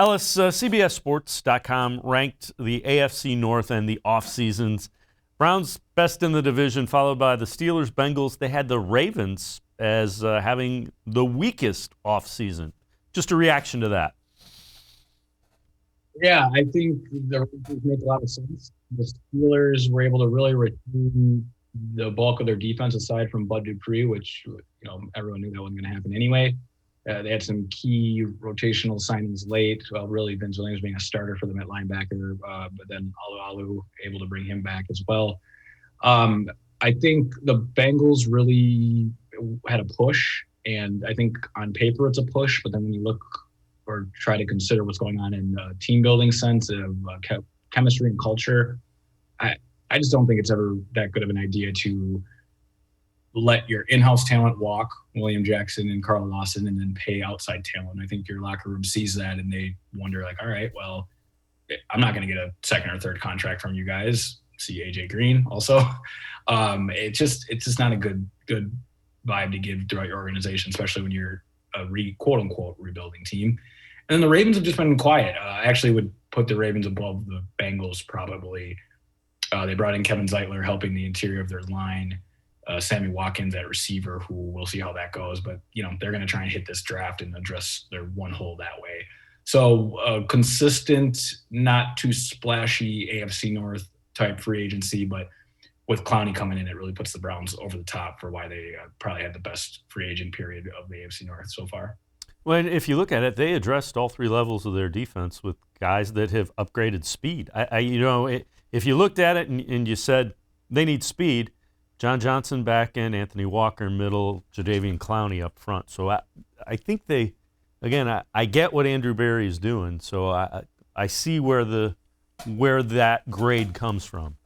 Ellis, CBSSports.com ranked the AFC North and the offseasons. Browns best in the division, followed by the Steelers, Bengals. They had the Ravens as having the weakest offseason. Just a reaction to that. Yeah, I think the Ravens make a lot of sense. The Steelers were able to really retain the bulk of their defense aside from Bud Dupree, which everyone knew that wasn't going to happen anyway. They had some key rotational signings late. Well, really, Vince Williams being a starter for them at linebacker, but then Alu able to bring him back as well. I think the Bengals really had a push, and I think on paper it's a push, but then when you look or try to consider what's going on in team building sense of chemistry and culture, I just don't think it's ever that good of an idea to let your in-house talent walk, William Jackson and Carl Lawson, and then pay outside talent. I think your locker room sees that and they wonder, like, all right, well, I'm not going to get a second or third contract from you guys. See AJ Green also. It's just not a good vibe to give throughout your organization, especially when you're a quote unquote rebuilding team. And then the Ravens have just been quiet. I actually would put the Ravens above the Bengals probably. They brought in Kevin Zeitler helping the interior of their line. Sammy Watkins at receiver, who we'll see how that goes. But, they're going to try and hit this draft and address their one hole that way. So consistent, not too splashy AFC North type free agency, but with Clowney coming in, it really puts the Browns over the top for why they probably had the best free agent period of the AFC North so far. Well, if you look at it, they addressed all three levels of their defense with guys that have upgraded speed. If you looked at it and you said they need speed, John Johnson back in, Anthony Walker middle, Jadeveon Clowney up front. So I think I get what Andrew Berry is doing. So I see where that grade comes from.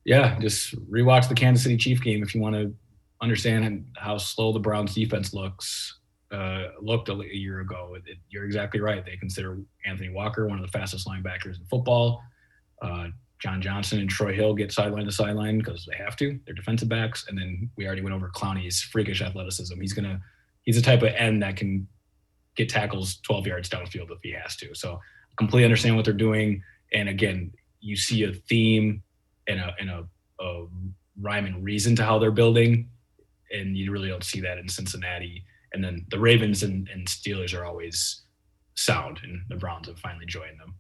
Yeah, just rewatch the Kansas City Chiefs game if you want to understand how slow the Browns defense looked a year ago. You're exactly right. They consider Anthony Walker one of the fastest linebackers in football. John Johnson and Troy Hill get sideline to sideline because they have to. They're defensive backs. And then we already went over Clowney's freakish athleticism. He's the type of end that can get tackles 12 yards downfield if he has to. So I completely understand what they're doing. And again, you see a theme and a rhyme and reason to how they're building. And you really don't see that in Cincinnati. And then the Ravens and Steelers are always sound, and the Browns have finally joined them.